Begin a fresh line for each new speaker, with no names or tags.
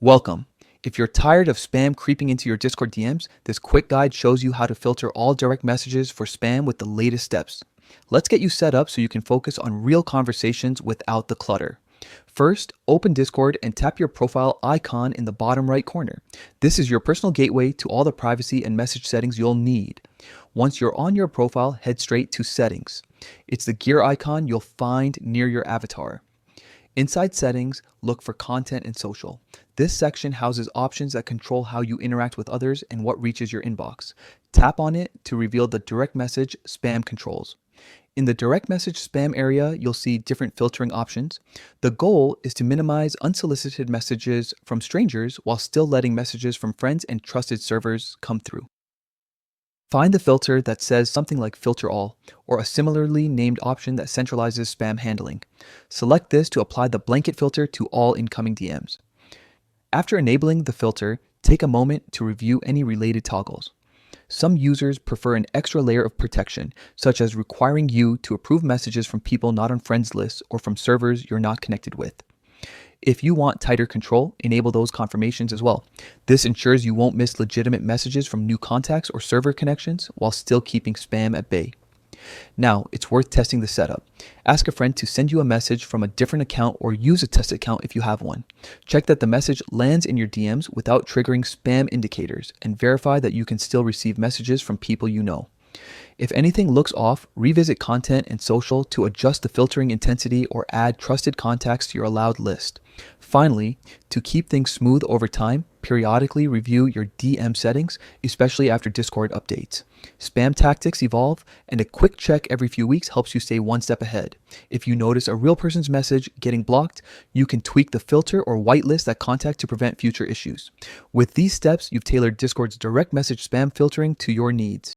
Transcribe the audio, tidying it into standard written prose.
Welcome. If you're tired of spam creeping into your Discord DMs, this quick guide shows you how to filter all direct messages for spam with the latest steps. Let's get you set up so you can focus on real conversations without the clutter. First, open Discord and tap your profile icon in the bottom right corner. This is your personal gateway to all the privacy and message settings you'll need. Once you're on your profile, head straight to Settings. It's the gear icon you'll find near your avatar. Inside Settings, look for Content and Social. This section houses options that control how you interact with others and what reaches your inbox. Tap on it to reveal the direct message spam controls. In the direct message spam area, you'll see different filtering options. The goal is to minimize unsolicited messages from strangers while still letting messages from friends and trusted servers come through. Find the filter that says something like Filter All, or a similarly named option that centralizes spam handling. Select this to apply the blanket filter to all incoming DMs. After enabling the filter, take a moment to review any related toggles. Some users prefer an extra layer of protection, such as requiring you to approve messages from people not on friends lists or from servers you're not connected with. If you want tighter control, enable those confirmations as well. This ensures you won't miss legitimate messages from new contacts or server connections while still keeping spam at bay. Now, it's worth testing the setup. Ask a friend to send you a message from a different account or use a test account if you have one. Check that the message lands in your DMs without triggering spam indicators, and verify that you can still receive messages from people you know. If anything looks off, revisit Content and Social to adjust the filtering intensity or add trusted contacts to your allowed list. Finally, to keep things smooth over time, periodically review your DM settings, especially after Discord updates. Spam tactics evolve, and a quick check every few weeks helps you stay one step ahead. If you notice a real person's message getting blocked, you can tweak the filter or whitelist that contact to prevent future issues. With these steps, you've tailored Discord's direct message spam filtering to your needs.